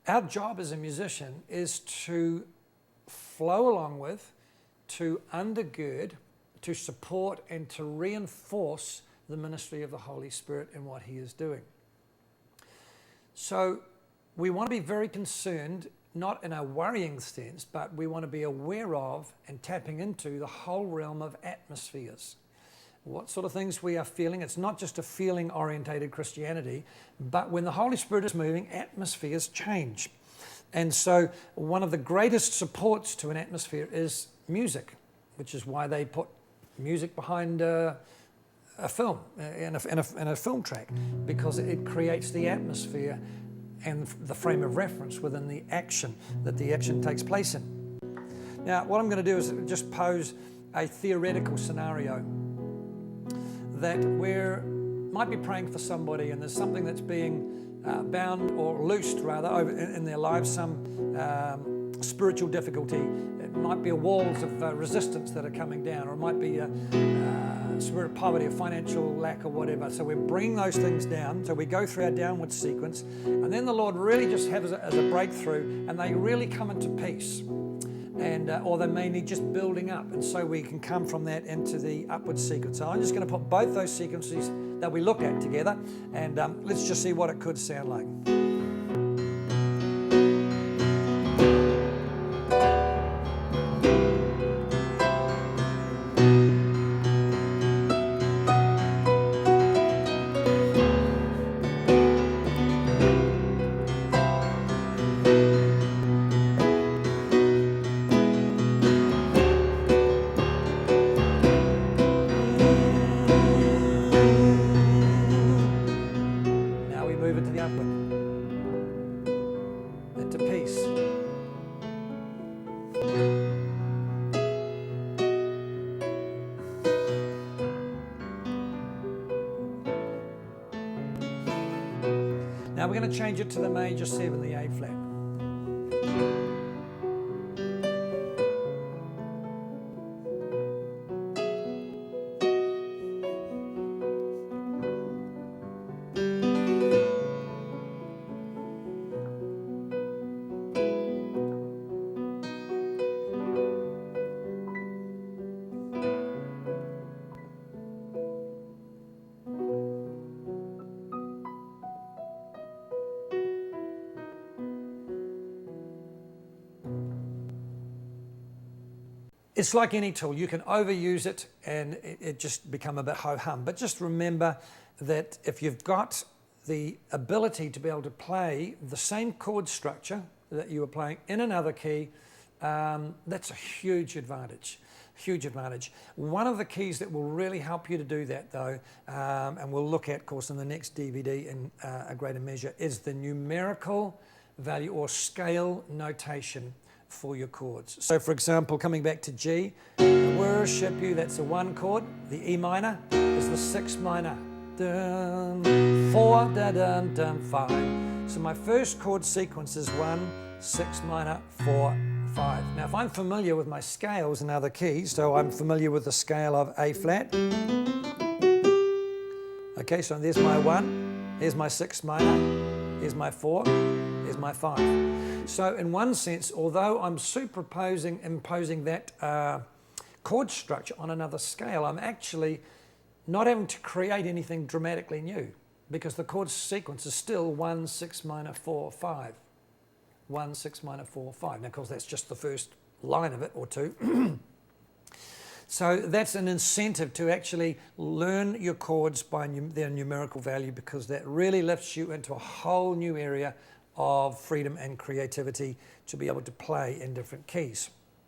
our job as a musician is to flow along with, to undergird, to support, and to reinforce the ministry of the Holy Spirit in what He is doing. So we want to be very concerned, not in a worrying sense, but we want to be aware of and tapping into the whole realm of atmospheres. What sort of things we are feeling. It's not just a feeling-orientated Christianity, but when the Holy Spirit is moving, atmospheres change. And so one of the greatest supports to an atmosphere is music, which is why they put music behind a film, in a film track, because it creates the atmosphere and the frame of reference within the action that the action takes place in. Now, what I'm going to do is just pose a theoretical scenario that we might be praying for somebody and there's something that's being bound or loosed rather over in their lives, some spiritual difficulty. It might be walls of resistance that are coming down, or it might be a spirit of poverty or financial lack or whatever. So we're bringing those things down. So we go through our downward sequence, and then the Lord really just has as a breakthrough, and they really come into peace. And or they may need just building up, and so we can come from that into the upward sequence. So I'm just going to put both those sequences that we look at together, and let's just see what it could sound like. Into peace. Now we're going to change it to the major 7, the A flat. It's like any tool. You can overuse it and it just become a bit ho-hum. But just remember that if you've got the ability to be able to play the same chord structure that you were playing in another key, that's a huge advantage. Huge advantage. One of the keys that will really help you to do that, though, and we'll look at, of course, in the next DVD in a greater measure, is the numerical value or scale notation for your chords. So, for example, coming back to G, worship you, that's the 1 chord. The E minor is the 6 minor. Dun, 4, da, dun, dun, 5. So my first chord sequence is 1, 6 minor, 4, 5. Now, if I'm familiar with my scales in other keys, so I'm familiar with the scale of A flat. Okay, so there's my 1, here's my 6 minor, here's my 4, here's my 5. So in one sense, although I'm imposing that chord structure on another scale, I'm actually not having to create anything dramatically new, because the chord sequence is still 1, 6 minor, 4, 5. 1, 6 minor, 4, 5. Now, of course, that's just the first line of it, or 2. So that's an incentive to actually learn your chords by their numerical value, because that really lifts you into a whole new area of freedom and creativity to be able to play in different keys.